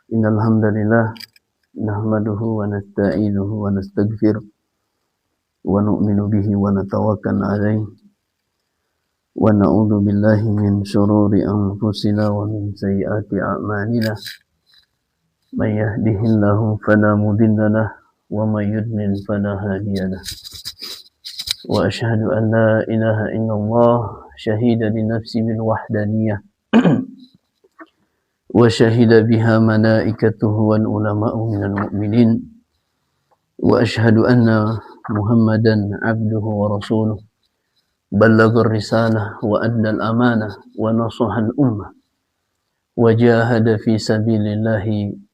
Innal hamdalillah nahmaduhu wa nasta'inuhu wa nastaghfiruh wa nu'minu bihi wa natawakkalu alayhi wa na'udzu billahi min shururi anfusina wa min sayyiati a'malina may yahdihillahu fala mudilla lahu wa may yudlil fala hadiya lahu wa asyhadu an la ilaha illallah syahida li nafsi bil wahdaniyah وشهد بها ملائكته والعلماء من المؤمنين وأشهد أن محمدا عبده ورسوله بلغ الرسالة وأدى الأمانة ونصح الأمة وجاهد في سبيل الله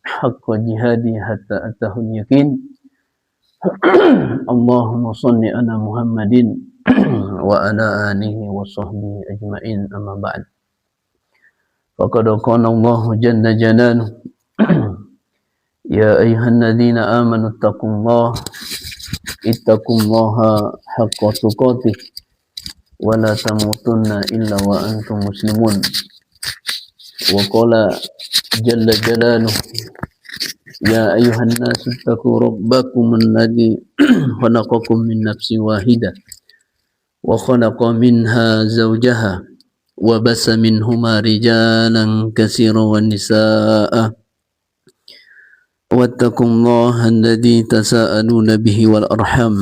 حق جهاده حتى أتاه اليقين اللهم صل على محمد وعلى آله وصحبه أجمعين أما بعد فقد قال الله جل جلاله يا أيها الذين آمنوا اتقوا الله حق تقاته ولا تموتن إلا وأنتم مسلمون وقال جل جلاله يا أيها الناس اتقوا ربكم الذي خلقكم من نفس واحدة وخلق منها زوجها وبث منهما رجالا كثيرا ونساء واتقوا الله الذي تساءلون به والأرحام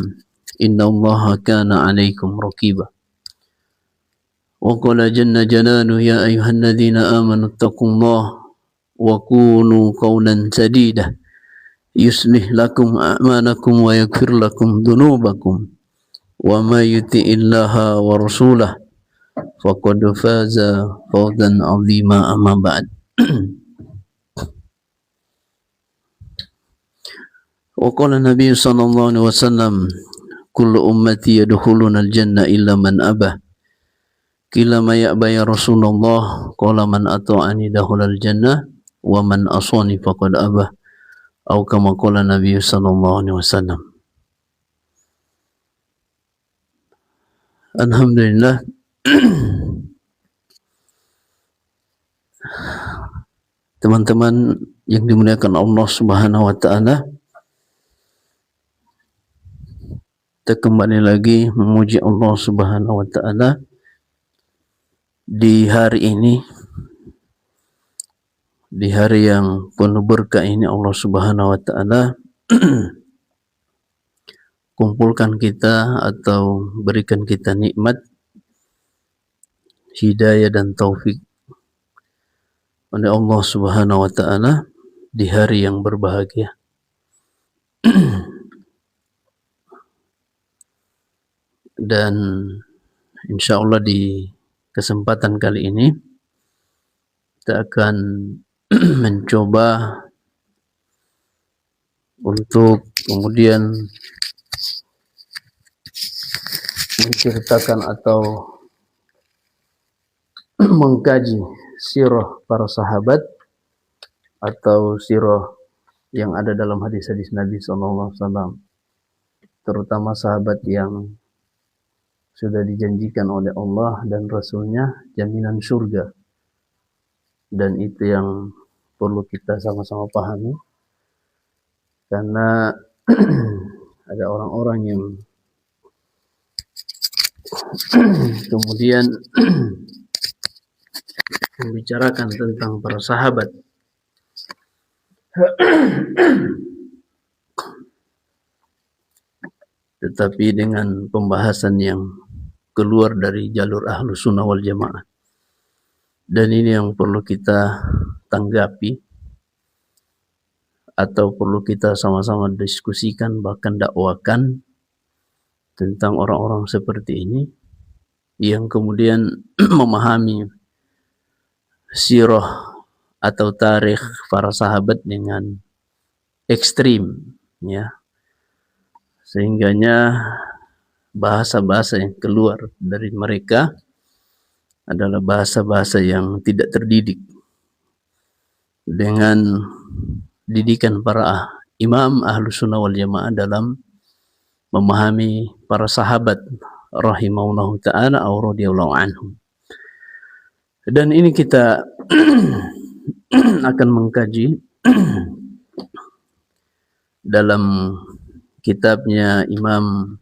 إن الله كان عليكم رقيبا وقال جل جلاله يا أيها الذين آمنوا اتقوا الله وقولوا قولا سديدا يصلح لكم أعمالكم ويغفر لكم ذنوبكم وما يطع الله ورسوله فقد فاز فوزا عظيما أما بعد وقال النبي صلى الله عليه وسلم كل أمتي يدخلون الجنة إلا من أبى قيل ما يأبى يا رسول الله قال من أطاعني دخل الجنة ومن عصاني فقد أبى أو كما قال النبي صلى الله عليه وسلم. Alhamdulillah. Teman-teman yang dimuliakan Allah Subhanahu wa taala, kita kembali lagi memuji Allah Subhanahu wa taala di hari ini, di hari yang penuh berkah ini. Allah Subhanahu wa taala kumpulkan kita atau berikan kita nikmat hidayah dan taufik oleh Allah Subhanahu wa taala di hari yang berbahagia. Dan insyaallah di kesempatan kali ini kita akan mencoba untuk kemudian menceritakan atau mengkaji sirah para sahabat atau sirah yang ada dalam hadis-hadis Nabi SAW, terutama sahabat yang sudah dijanjikan oleh Allah dan Rasulnya jaminan surga. Dan itu yang perlu kita sama-sama pahami, karena ada orang-orang yang kemudian membicarakan tentang para sahabat tetapi dengan pembahasan yang keluar dari jalur Ahlus Sunnah wal Jamaah. Dan ini yang perlu kita tanggapi atau perlu kita sama-sama diskusikan, bahkan dakwakan tentang orang-orang seperti ini yang kemudian memahami sirah atau tarikh para sahabat dengan ekstrim, ya, sehingganya bahasa-bahasa yang keluar dari mereka adalah bahasa-bahasa yang tidak terdidik dengan didikan para imam Ahlus Sunnah wal Jamaah dalam memahami para sahabat rahimahullahu ta'ala au radhiyallahu anhum. Dan ini kita akan mengkaji dalam kitabnya Imam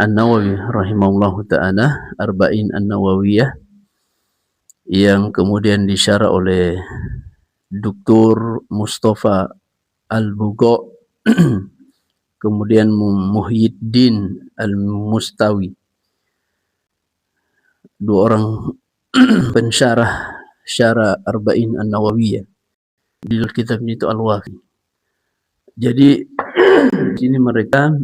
An-Nawawi rahimahullahu ta'ala, Arba'in An-Nawawiyah, yang kemudian disyarah oleh Dr. Mustafa Al-Bugha, kemudian Muhyiddin Al-Mustawi, dua orang pensyarah syarah Arba'in An-Nawawiyah. Judul kitabnya itu Al-Wafi. Jadi di sini mereka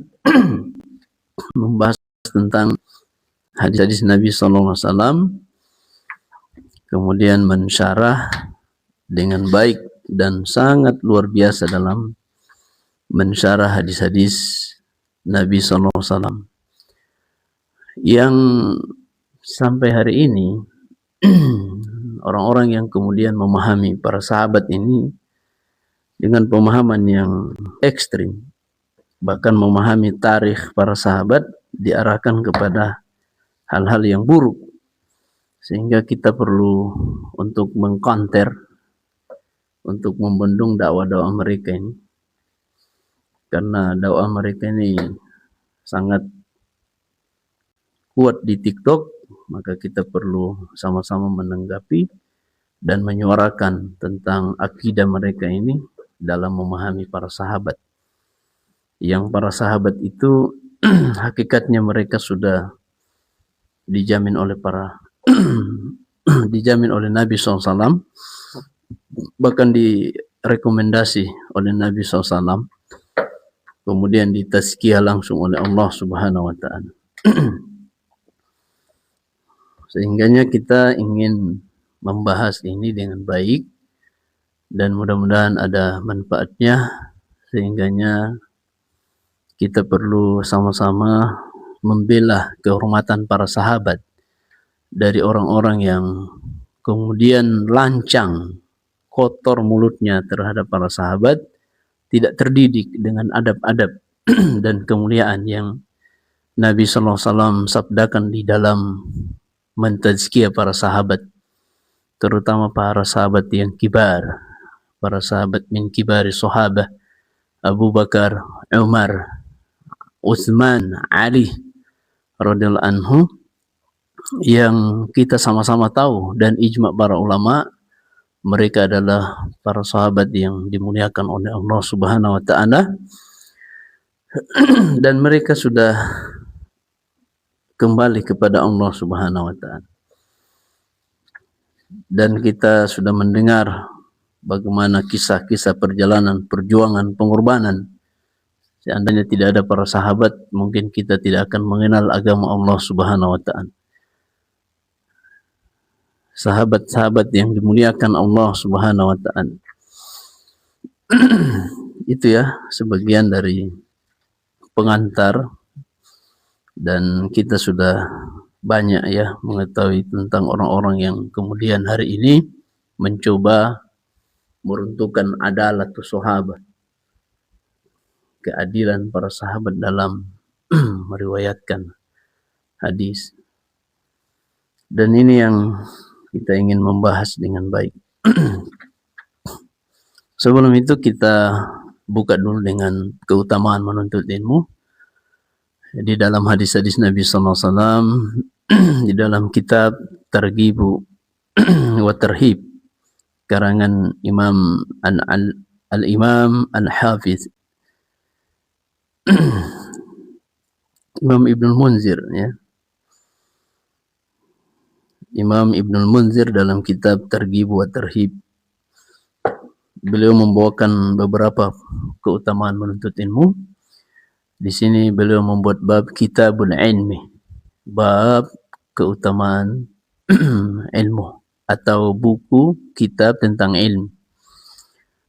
membahas tentang hadis-hadis Nabi SAW, kemudian mensyarah dengan baik dan sangat luar biasa dalam mensyarah hadis-hadis Nabi SAW, yang sampai hari ini orang-orang yang kemudian memahami para sahabat ini dengan pemahaman yang ekstrim, bahkan memahami tarikh para sahabat diarahkan kepada hal-hal yang buruk, sehingga kita perlu untuk mengcounter, untuk membendung dakwah-dakwah mereka ini, karena dakwah mereka ini sangat kuat di TikTok. Maka kita perlu sama-sama menanggapi dan menyuarakan tentang akidah mereka ini dalam memahami para sahabat, yang para sahabat itu hakikatnya mereka sudah dijamin oleh dijamin oleh Nabi SAW, bahkan direkomendasi oleh Nabi SAW, kemudian ditazkiyah langsung oleh Allah Subhanahu wa Ta'ala. Sehingganya kita ingin membahas ini dengan baik dan mudah-mudahan ada manfaatnya, sehingganya kita perlu sama-sama membela kehormatan para sahabat dari orang-orang yang kemudian lancang, kotor mulutnya terhadap para sahabat, tidak terdidik dengan adab-adab dan kemuliaan yang Nabi SAW sabdakan di dalam mentazkiyah para sahabat, terutama para sahabat yang kibar, para sahabat min kibari sahabah, Abu Bakar, Umar, Utsman, Ali radhiyallahu anhu, yang kita sama-sama tahu dan ijma' para ulama mereka adalah para sahabat yang dimuliakan oleh Allah Subhanahu wa Ta'ala, dan mereka sudah kembali kepada Allah Subhanahu wa Ta'ala. Dan kita sudah mendengar bagaimana kisah-kisah perjalanan, perjuangan, pengorbanan. Seandainya tidak ada para sahabat, mungkin kita tidak akan mengenal agama Allah Subhanahu wa Ta'ala. Sahabat-sahabat yang dimuliakan Allah Subhanahu wa Ta'ala. Itu ya sebagian dari pengantar, dan kita sudah banyak ya mengetahui tentang orang-orang yang kemudian hari ini mencoba meruntuhkan adalatus sahabat, keadilan para sahabat dalam meriwayatkan hadis. Dan ini yang kita ingin membahas dengan baik. Sebelum itu kita buka dulu dengan keutamaan menuntut ilmu. Di dalam hadis-hadis Nabi SAW, di dalam kitab Targhibu wa Tarhib karangan Imam Al-Imam Al-Hafiz Imam Ibnul Munzir ya. Imam Ibnul Munzir dalam kitab Targhibu wa Tarhib, beliau membawakan beberapa keutamaan menuntut ilmu. Di sini beliau membuat bab kitabul ilmi, bab keutamaan ilmu atau buku kitab tentang ilmu.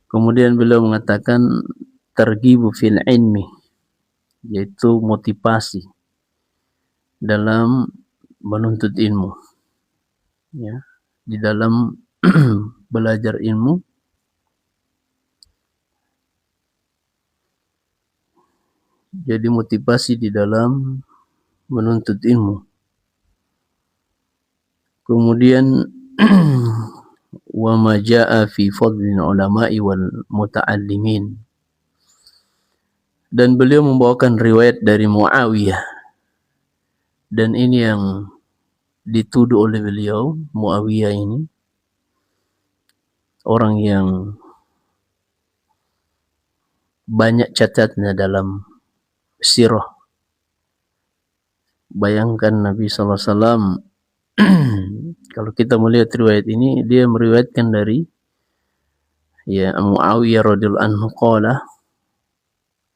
Kemudian beliau mengatakan targhibu fil ilmi, yaitu motivasi dalam menuntut ilmu ya, di dalam belajar ilmu. Jadi motivasi di dalam menuntut ilmu. Kemudian wa ma jaa fi fadlil ulama'i wal muta'allimin. Dan beliau membawakan riwayat dari Muawiyah, dan ini yang dituduh oleh beliau. Muawiyah ini orang yang banyak catatnya dalam sirah. Bayangkan Nabi SAW, kalau kita melihat riwayat ini, dia meriwayatkan dari Muawiyah radhiyallahu anhu qala,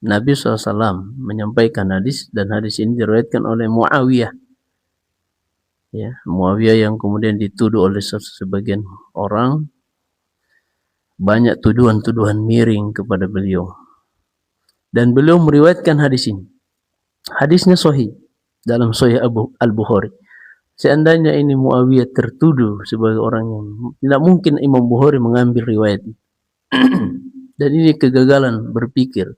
Nabi SAW menyampaikan hadis, dan hadis ini diriwayatkan oleh Muawiyah. Muawiyah yang kemudian dituduh oleh sebagian orang banyak tuduhan-tuduhan miring kepada beliau. Dan beliau meriwayatkan hadis ini. Hadisnya sahih dalam Sahih Al-Bukhari. Seandainya ini Muawiyah tertuduh sebagai orang yang tidak mungkin Imam Bukhari mengambil riwayat ini. Dan ini kegagalan berpikir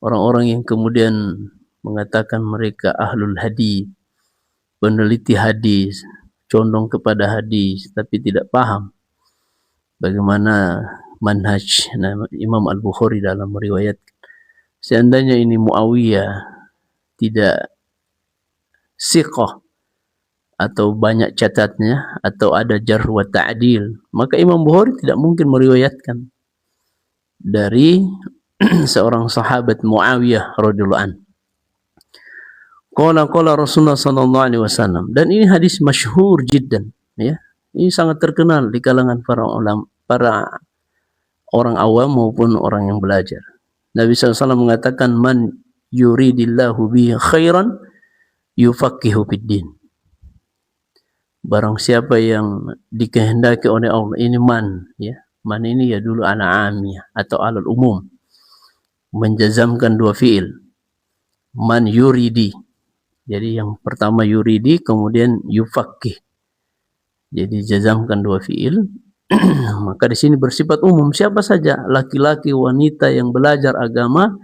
orang-orang yang kemudian mengatakan mereka ahlul hadis, peneliti hadis, condong kepada hadis, tapi tidak paham bagaimana manhaj Imam Al-Bukhari dalam meriwayat. Seandainya ini Muawiyah tidak siqah atau banyak catatnya atau ada jarh wa ta'dil, maka Imam Bukhari tidak mungkin meriwayatkan dari seorang sahabat Muawiyah radhiyallahu anhu. Qala Rasulullah sallallahu alaihi wasallam, dan ini hadis masyhur jiddan, ya. Ini sangat terkenal di kalangan para ulama, para orang awam maupun orang yang belajar. Nabi SAW mengatakan, man yuridillahu bihi khairan yufaqihu fid din. Barang siapa yang dikehendaki oleh Allah, ini man, ya. Man ini ya dulu ala amiyah atau alal umum, menjazamkan dua fiil. Man yuridi, jadi yang pertama yuridi, kemudian yufaqih, jadi jazamkan dua fiil. Maka di sini bersifat umum, siapa saja laki-laki wanita yang belajar agama,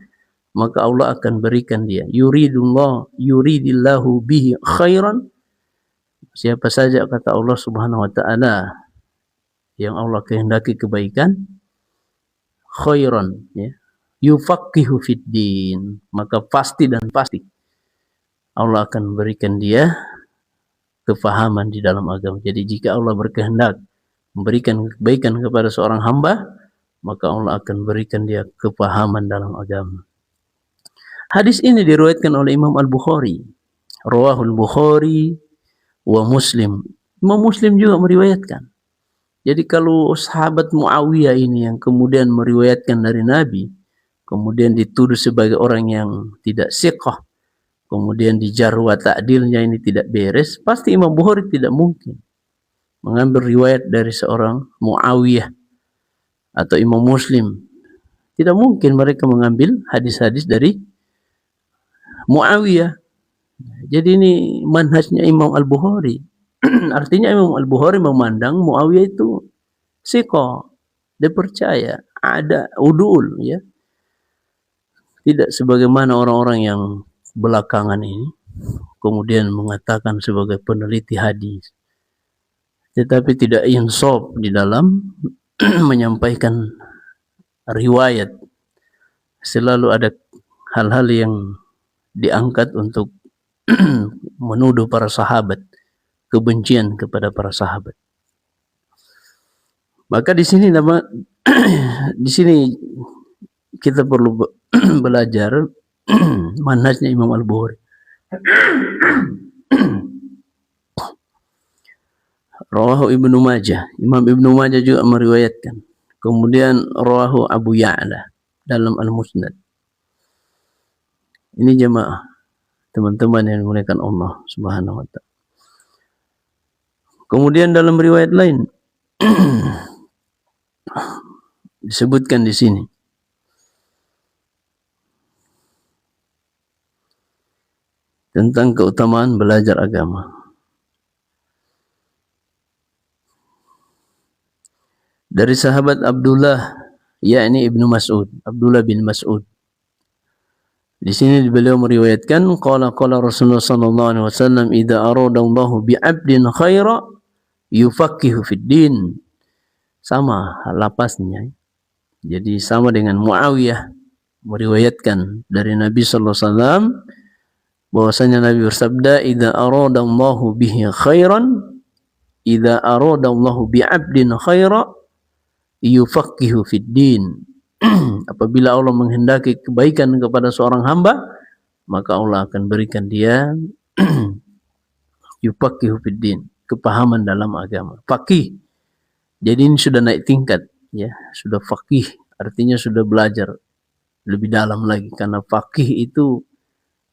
maka Allah akan berikan dia. Yuridillahu bihi khairan, siapa saja kata Allah Subhanahu wa taala yang Allah kehendaki kebaikan, khairan, ya, yufaqihu fid din, maka pasti dan pasti Allah akan berikan dia kefahaman di dalam agama. Jadi jika Allah berkehendak memberikan kebaikan kepada seorang hamba, maka Allah akan berikan dia kefahaman dalam agama. Hadis ini diriwayatkan oleh Imam Al-Bukhari. Rawahul Bukhari wa Muslim. Imam Muslim juga meriwayatkan. Jadi kalau sahabat Muawiyah ini yang kemudian meriwayatkan dari Nabi, kemudian dituduh sebagai orang yang tidak siqah, kemudian dijarh wa ta'dilnya ini tidak beres, pasti Imam Bukhari tidak mungkin mengambil riwayat dari seorang Muawiyah atau Imam Muslim. Tidak mungkin mereka mengambil hadis-hadis dari Muawiyah. Jadi ini manhajnya Imam Al-Bukhari. Artinya Imam Al-Bukhari memandang Muawiyah itu siqah, dipercaya, ada udul, ya. Tidak sebagaimana orang-orang yang belakangan ini kemudian mengatakan sebagai peneliti hadis, tetapi tidak insaf di dalam menyampaikan riwayat. Selalu ada hal-hal yang diangkat untuk menuduh para sahabat, kebencian kepada para sahabat. Maka di sini di sini kita perlu belajar manhajnya Imam Al-Bukhari. Rawahu Ibnu Majah. Imam Ibnu Majah juga meriwayatkan. Kemudian rawahu Abu Ya'la dalam Al-Musnad. Ini jemaah, teman-teman yang dimuliakan Allah Subhanahu wa taala. Kemudian dalam riwayat lain disebutkan di sini tentang keutamaan belajar agama. Dari sahabat Abdullah, yakni Ibnu Mas'ud, Abdullah bin Mas'ud. Di sini beliau meriwayatkan qala Rasulullah sallallahu alaihi wasallam, idza aradallahu bi'abdin khaira yufaqihu fid din. sama lapasnya. Jadi sama dengan Muawiyah meriwayatkan dari Nabi sallallahu alaihi wasallam bahwasanya Nabi bersabda, "Idza aradallahu bihi khairan, idza aradallahu bi'abdin khaira, yufaqihu fid din." Apabila Allah menghendaki kebaikan kepada seorang hamba, maka Allah akan berikan dia yufaqihu fid din, kepahaman dalam agama. Faqih. Jadi ini sudah naik tingkat, ya, sudah faqih, artinya sudah belajar lebih dalam lagi, karena faqih itu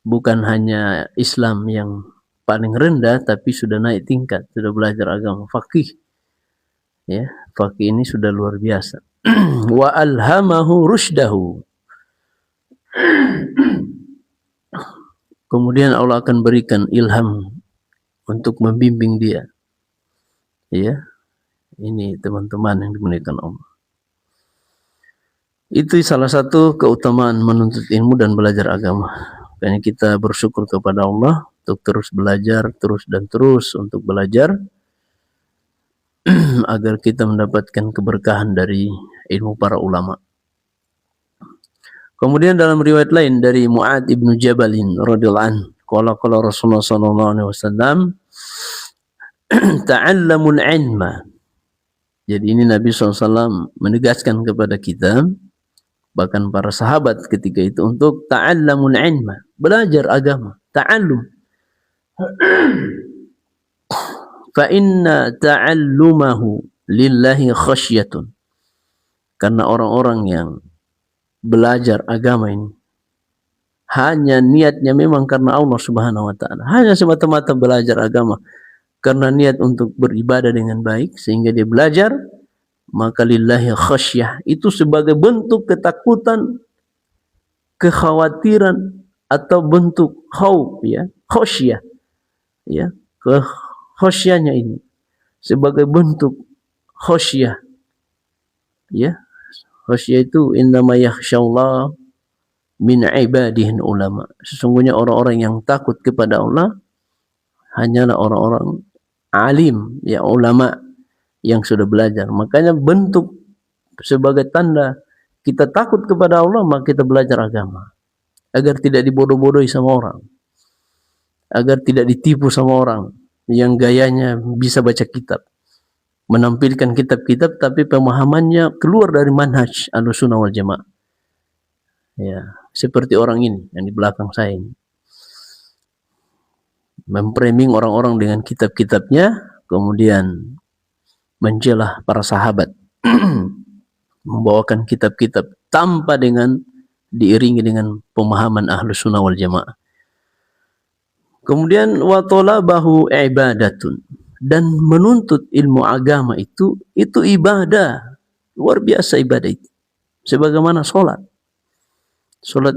bukan hanya Islam yang paling rendah, tapi sudah naik tingkat, sudah belajar agama. Faqih, ya, faqih ini sudah luar biasa. Wa alhamahu rusydahu. Kemudian Allah akan berikan ilham untuk membimbing dia. Ya, ini teman-teman yang dimuliakan Allah. Itu salah satu keutamaan menuntut ilmu dan belajar agama. Makanya kita bersyukur kepada Allah untuk terus belajar, terus dan terus untuk belajar agar kita mendapatkan keberkahan dari ilmu para ulama. Kemudian dalam riwayat lain dari Mu'ad ibnu Jabalin radhiyallahu anhu, qala Rasulullah sallallahu alaihi wasallam, ta'allamul ilma. Jadi ini Nabi SAW menegaskan kepada kita, bahkan para sahabat ketika itu, untuk ta'allamul ilma, belajar agama, ta'allum. Fa inna ta'allumahu lillahi khasyatun. Karena orang-orang yang belajar agama ini hanya niatnya memang karena Allah Subhanahu wa taala, hanya semata-mata belajar agama karena niat untuk beribadah dengan baik sehingga dia belajar, maka lillahi khasyah, itu sebagai bentuk ketakutan, kekhawatiran, atau bentuk khauf, ya, khasyah, ya, khasyahnya ini sebagai bentuk khasyah, ya. Khasyah itu innama yakhsyallah min ibadihin ulama. Sesungguhnya orang-orang yang takut kepada Allah hanyalah orang-orang alim, ya, ulama yang sudah belajar. Makanya bentuk sebagai tanda kita takut kepada Allah, maka kita belajar agama agar tidak dibodoh-bodohi sama orang, agar tidak ditipu sama orang yang gayanya bisa baca kitab, menampilkan kitab-kitab tapi pemahamannya keluar dari manhaj Ahlussunnah wal Jamaah. Ya, seperti orang ini yang di belakang saya ini, memframing orang-orang dengan kitab-kitabnya, kemudian mencelah para sahabat, membawakan kitab-kitab tanpa diiringi dengan pemahaman Ahlussunnah wal Jamaah. Kemudian wa talabahu ibadatun, dan menuntut ilmu agama itu ibadah, luar biasa ibadah itu. Sebagaimana sholat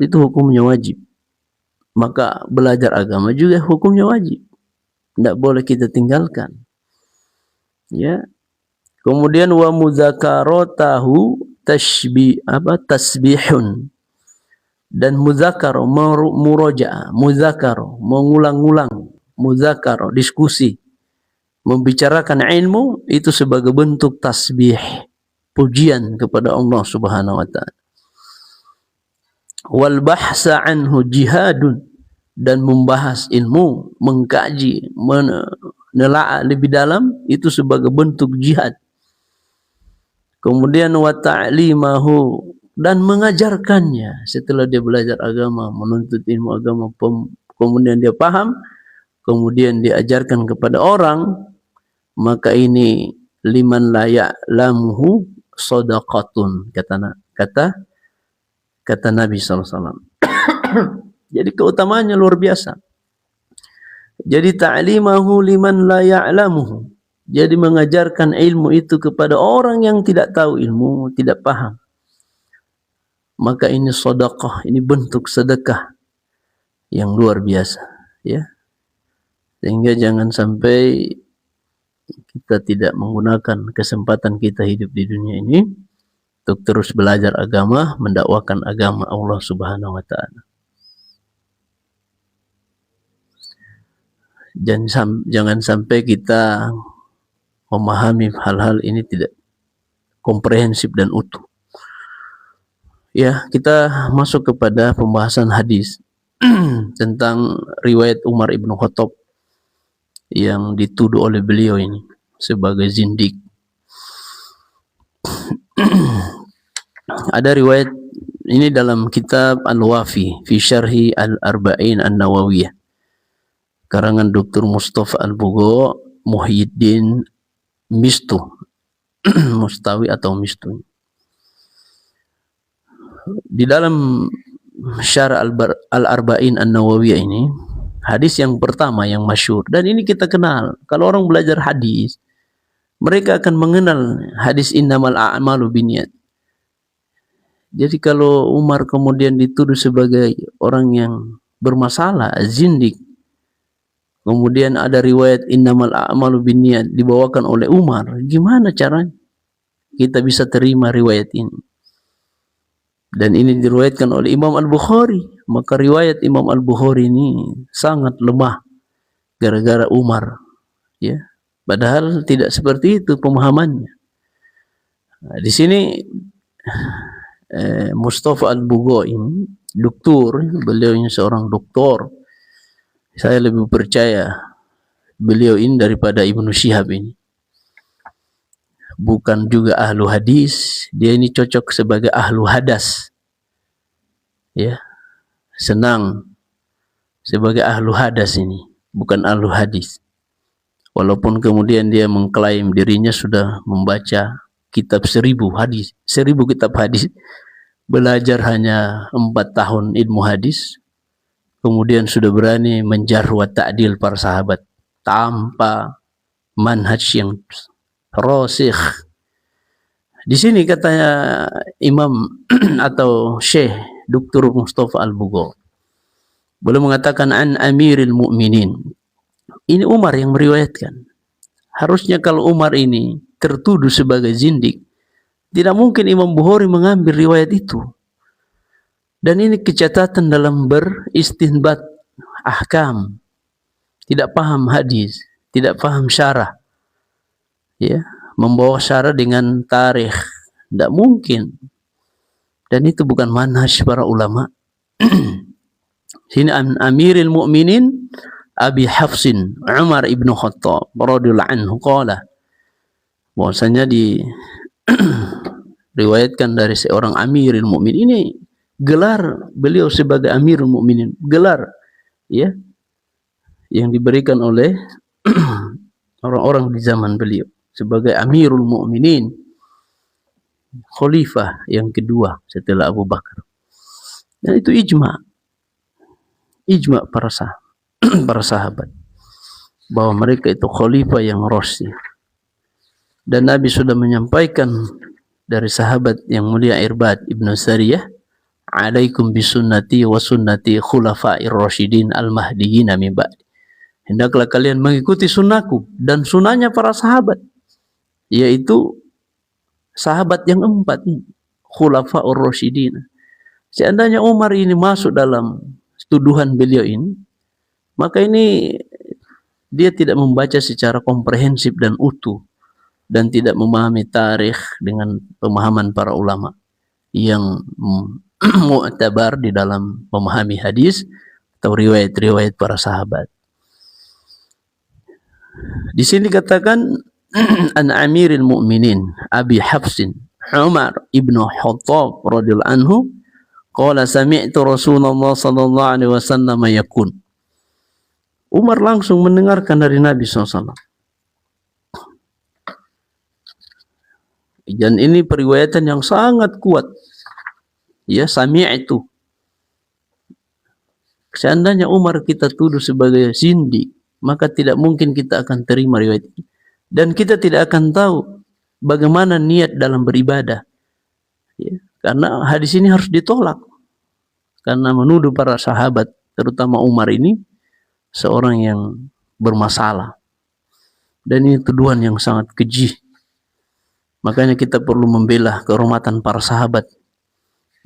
itu hukumnya wajib, maka belajar agama juga hukumnya wajib, tidak boleh kita tinggalkan, ya. Kemudian wa mudzakaratahu tasbihun, dan mudzakar, murajaah, mudzakar, mengulang-ulang, mudzakar, diskusi, membicarakan ilmu itu sebagai bentuk tasbih, pujian kepada Allah Subhanahu wa taala. Wal bahsa anhu jihadun, dan membahas ilmu, mengkaji, menelaah lebih dalam, itu sebagai bentuk jihad. Kemudian wa ta'limahu, dan mengajarkannya setelah dia belajar agama, menuntut ilmu agama, kemudian dia paham, kemudian diajarkan kepada orang, maka ini liman la ya'lamuhu shadaqatun, kata Nabi SAW. Jadi keutamaannya luar biasa. Jadi ta'limahu liman la ya'lamuhu, jadi mengajarkan ilmu itu kepada orang yang tidak tahu ilmu, tidak paham, maka ini sedekah, ini bentuk sedekah yang luar biasa, ya. Sehingga jangan sampai kita tidak menggunakan kesempatan kita hidup di dunia ini untuk terus belajar agama, mendakwakan agama Allah Subhanahu wa taala. Jangan sampai kita memahami hal-hal ini komprehensif dan utuh. Ya, kita masuk kepada pembahasan hadis tentang riwayat Umar ibn Khattab yang dituduh oleh beliau ini sebagai zindik. Ada riwayat ini dalam kitab Al-Wafi fi Syarhi Al-Arba'in An-Nawawiyah karangan Dr. Mustafa Al-Bugho Muhyiddin Mistu Mustawi atau Mistu. Di dalam Syarah Al-Arba'in An-Nawawiyah ini, hadis yang pertama yang masyhur, dan ini kita kenal. Kalau orang belajar hadis, mereka akan mengenal hadis innamal a'malu binniyat. Jadi kalau Umar kemudian dituduh sebagai orang yang bermasalah, zindik, kemudian ada riwayat innamal a'malu binniyat dibawakan oleh Umar, gimana caranya kita bisa terima riwayat ini? Dan ini diriwayatkan oleh Imam Al-Bukhari. Maka riwayat Imam Al-Bukhari ini sangat lemah gara-gara Umar, ya. Padahal tidak seperti itu pemahamannya. Nah, di sini Mustafa Al-Bugho ini doktor, beliau ini seorang doktor. Saya lebih percaya beliau ini daripada Ibnu Syihab ini. Bukan juga ahlu hadis, dia ini cocok sebagai ahlu hadas, ya, senang sebagai ahlu hadas ini, bukan ahlu hadis. Walaupun kemudian dia mengklaim dirinya sudah membaca kitab 1000 hadis, 1000 kitab hadis, belajar hanya 4 tahun ilmu hadis, kemudian sudah berani menjarh wa ta'dil para sahabat tanpa manhaj yang rasikh. Di sini katanya Imam atau Syekh Dr. Mustafa Al-Bugho, boleh mengatakan an Amiril Mukminin. Ini Umar yang meriwayatkan. Harusnya kalau Umar ini tertuduh sebagai zindik, tidak mungkin Imam Bukhari mengambil riwayat itu. Dan ini kecatatan dalam beristinbat ahkam, tidak paham hadis, tidak paham syarah, ya, membawa syarah dengan tarikh, tidak mungkin. Dan itu bukan manhaj para ulama. Sini Amiril Mukminin Abi Hafsin Umar ibn Khattab radhiyallahu anhu qala, bahwasanya di riwayatkan dari seorang Amiril Mukminin. Ini gelar beliau sebagai Amirul Mukminin, gelar, ya, yang diberikan oleh orang-orang di zaman beliau sebagai Amirul Mukminin, khalifah yang kedua setelah Abu Bakar. Dan itu ijma para sahabat bahwa mereka itu khalifah yang rasyid. Dan Nabi sudah menyampaikan dari sahabat yang mulia Irbad ibn Sariyah, alaikum bisunnati wa sunnati khulafa'ir rasyidin al-mahdiyyin min ba'di. Hendaklah kalian mengikuti sunnahku dan sunnahnya para sahabat, yaitu sahabat yang 4 ini, khulafa'ur rasyidin. Seandainya Umar ini masuk dalam tuduhan beliau ini, maka ini dia tidak membaca secara komprehensif dan utuh, dan tidak memahami tarikh dengan pemahaman para ulama yang mu'tabar di dalam memahami hadis atau riwayat-riwayat para sahabat. Di sini katakan an Amiril Mukminin Abi Hafsin Umar ibn Khattab radhiyallahu anhu qala sami'tu Rasulullah sallallahu alaihi wasallam yaqul. Umar langsung mendengarkan dari Nabi SAW. Dan ini periwayatan yang sangat kuat. Ya, sami'tu. Seandainya Umar kita tuduh sebagai zindik, maka tidak mungkin kita akan terima riwayat ini. Dan kita tidak akan tahu bagaimana niat dalam beribadah. Ya, karena hadis ini harus ditolak. Karena menuduh para sahabat, terutama Umar ini, seorang yang bermasalah. Dan ini tuduhan yang sangat keji. Makanya kita perlu membela kehormatan para sahabat.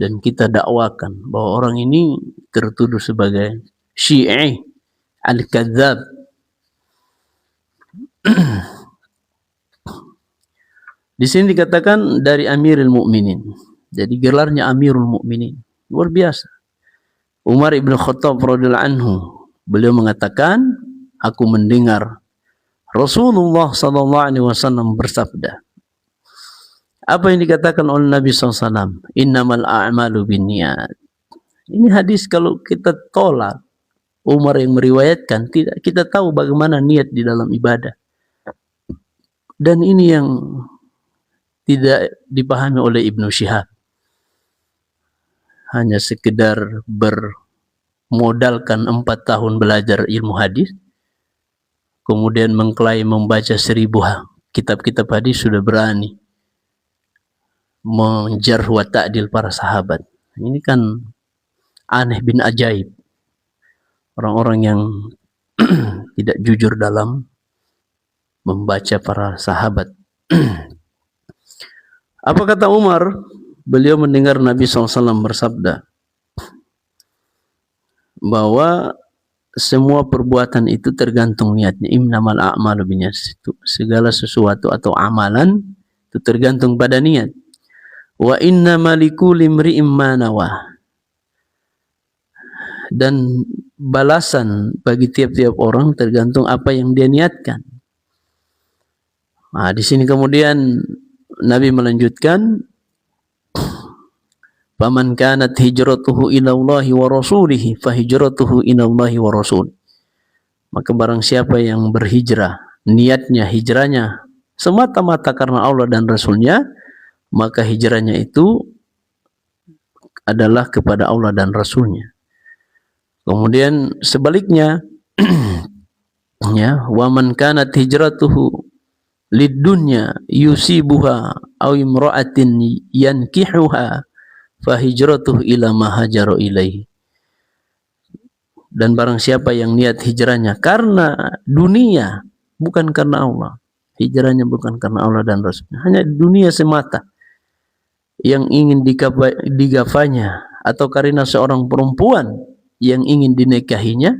Dan kita dakwakan bahwa orang ini tertuduh sebagai Syi'i Al-Kadzab. Di sini dikatakan dari Amirul Mukminin. Jadi gelarnya Amirul Mukminin. Luar biasa. Umar ibn Khattab radhiyallahu anhu, beliau mengatakan, aku mendengar Rasulullah sallallahu alaihi wasallam bersabda. Apa yang dikatakan oleh Nabi SAW? Innamal a'malu binniyat. Ini hadis kalau kita tolak, Umar yang meriwayatkan, tidak kita tahu bagaimana niat di dalam ibadah. Dan ini yang tidak dipahami oleh Ibnu Syihab. Hanya sekedar bermodalkan 4 tahun belajar ilmu hadis, kemudian mengklaim membaca 1000 kitab-kitab hadis, sudah berani menjarh wa ta'dil para sahabat. Ini kan aneh bin ajaib. Orang-orang yang tidak jujur dalam membaca para sahabat. Apa kata Umar? Beliau mendengar Nabi SAW bersabda bahwa semua perbuatan itu tergantung niatnya. Innamal a'malu binniyat. Segala sesuatu atau amalan itu tergantung pada niat. Wa innama likulli imri'in ma nawah. Dan balasan bagi tiap-tiap orang tergantung apa yang dia niatkan. Nah, di sini kemudian Nabi melanjutkan, faman kanat hijratuhu ila Allahi wa rasulihi fa hijratuhu ila Allahi wa rasul. Maka barang siapa yang berhijrah, niatnya hijrahnya semata-mata karena Allah dan Rasulnya, maka hijrahnya itu adalah kepada Allah dan Rasulnya. Kemudian sebaliknya, ya, waman kanat hijratuhu lidunya yusibuha aw imra'atin yankihuha fa hijratuhu ila ma hajara ilaihi. Dan barang siapa yang niat hijrahnya karena dunia, bukan karena Allah, hijrahnya bukan karena Allah dan Rasulnya, hanya dunia semata yang ingin digafanya, atau karena seorang perempuan yang ingin dinikahinya,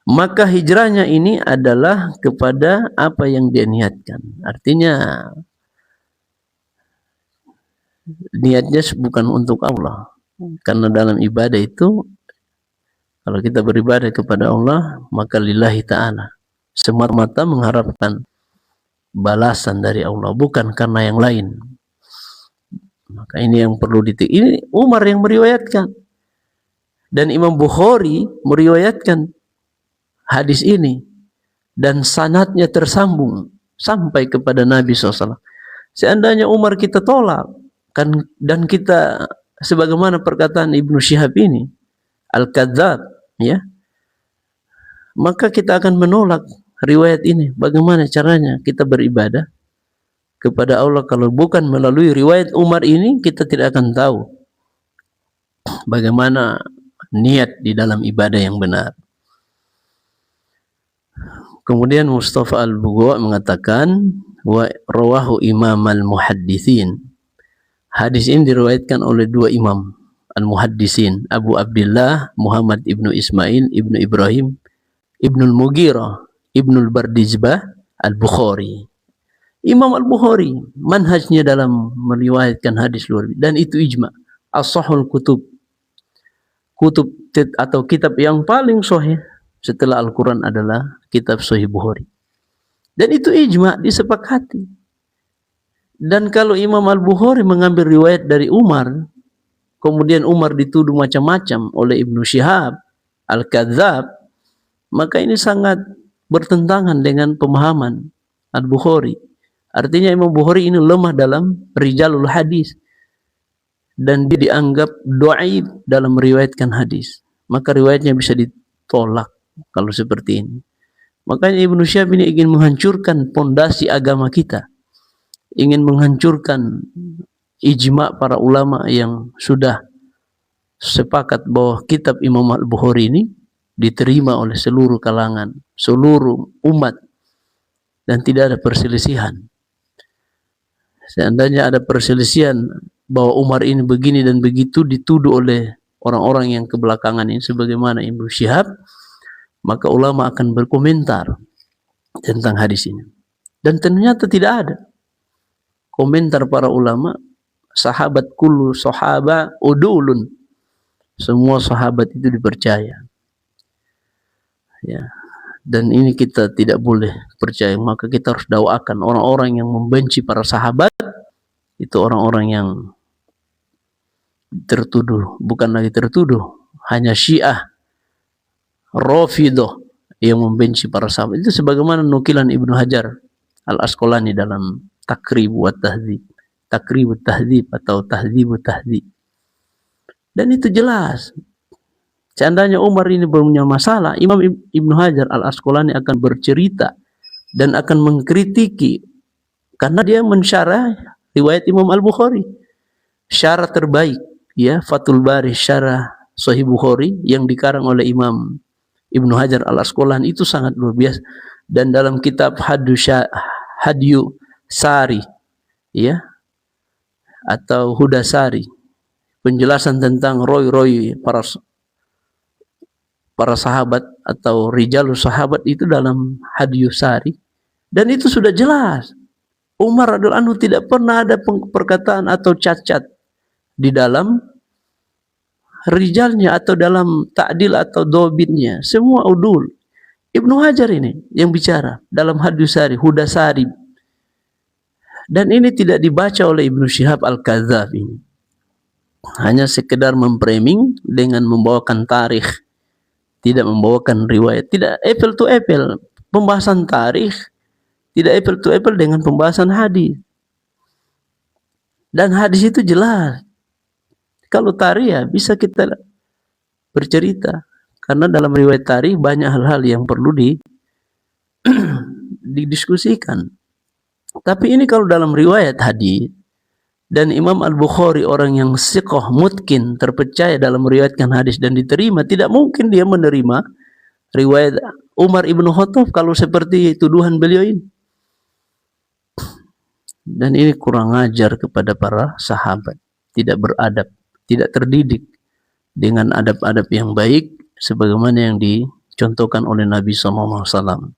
maka hijrahnya ini adalah kepada apa yang dia niatkan. Artinya niatnya bukan untuk Allah. Karena dalam ibadah itu, kalau kita beribadah kepada Allah, maka lillahi ta'ala, semata-mata mengharapkan balasan dari Allah, bukan karena yang lain. Maka ini yang perlu ini Umar yang meriwayatkan, dan Imam Bukhari meriwayatkan hadis ini, dan sanadnya tersambung sampai kepada Nabi SAW. Seandainya Umar kita tolak kan, dan kita sebagaimana perkataan Ibnu Syihab ini al-kadzab, ya, maka kita akan menolak riwayat ini. Bagaimana caranya kita beribadah kepada Allah kalau bukan melalui riwayat Umar ini? Kita tidak akan tahu bagaimana niat di dalam ibadah yang benar. Kemudian Mustafa Al-Bughawi mengatakan, wa rawahu imam al-muhadditsin. Hadis ini diriwayatkan oleh 2 imam al-muhadditsin, Abu Abdullah Muhammad ibnu Ismail ibnu Ibrahim ibnu al-Mughirah ibnu al-Bardizbah al-Bukhari. Imam Al-Bukhari manhajnya dalam meriwayatkan hadis luar biasa, dan itu ijma. As-sahul kutub atau kitab yang paling sahih setelah Al-Quran adalah kitab Sahih Bukhari, dan itu ijma, disepakati. Dan kalau Imam Al-Bukhari mengambil riwayat dari Umar, kemudian Umar dituduh macam-macam oleh Ibnu Syihab al-kadzab, maka ini sangat bertentangan dengan pemahaman Al-Bukhari. Artinya Imam Bukhari ini lemah dalam rijalul hadis, dan dia dianggap dhaif dalam meriwayatkan hadis, maka riwayatnya bisa ditolak kalau seperti ini. Makanya Ibnu Syihab ini ingin menghancurkan pondasi agama kita, ingin menghancurkan ijma para ulama yang sudah sepakat bahwa kitab Imam Al-Bukhari ini diterima oleh seluruh kalangan, seluruh umat, dan tidak ada perselisihan. Seandainya ada perselisihan bahwa Umar ini begini dan begitu, dituduh oleh orang-orang yang kebelakangan ini sebagaimana Ibnu Syihab, maka ulama akan berkomentar tentang hadis ini. Dan ternyata tidak ada. komentar para ulama, sahabat kullu sahaba udulun, semua sahabat itu dipercaya. Ya, dan ini kita tidak boleh percaya, maka kita harus dakwakan orang-orang yang membenci para sahabat, itu orang-orang yang tertuduh, bukan lagi tertuduh, hanya Syiah Rafidah yang membenci para sahabat. Itu sebagaimana nukilan Ibnu Hajar Al-Asqalani dalam Taqrib wa Tahdzib, Taqrib Tahdzib atau Tahdzib Tahdzib. Dan itu jelas. Seandainya Umar ini punya masalah, Imam Ibnu Hajar Al-Asqalani akan bercerita dan akan mengkritiki, karena dia mensyarah riwayat Imam Al-Bukhari. Syarah terbaik, ya, Fathul Bari, syarah Sahih Bukhari yang dikarang oleh Imam Ibnu Hajar Al-Asqalani itu sangat luar biasa. Dan dalam kitab Hadyu Sari, ya, atau Hudasari, penjelasan tentang roy para sahabat atau rijalus sahabat itu dalam Hadyu Sari, dan itu sudah jelas. Umar radhiyallahu anhu tidak pernah ada perkataan atau cacat di dalam rijalnya atau dalam ta'dil atau dobitnya, semua udul. Ibnu Hajar ini yang bicara dalam Hadyu Sari, Hudasari, dan ini tidak dibaca oleh Ibnu Syihab Al-Kadzab ini. Hanya sekedar memframing dengan membawakan tarikh, tidak membawakan riwayat, tidak apple to apple. Pembahasan tarikh tidak apple to apple dengan pembahasan hadis. Dan hadis itu jelas. Kalau tarikh ya bisa kita bercerita, karena dalam riwayat tarikh banyak hal-hal yang perlu didiskusikan. Tapi ini kalau dalam riwayat hadis, dan Imam Al-Bukhari orang yang siqah mutkin, terpercaya dalam meriwayatkan hadis dan diterima, tidak mungkin dia menerima riwayat Umar Ibn Khattab kalau seperti tuduhan beliau ini. Dan ini kurang ajar kepada para sahabat, tidak beradab, tidak terdidik dengan adab-adab yang baik sebagaimana yang dicontohkan oleh Nabi SAW.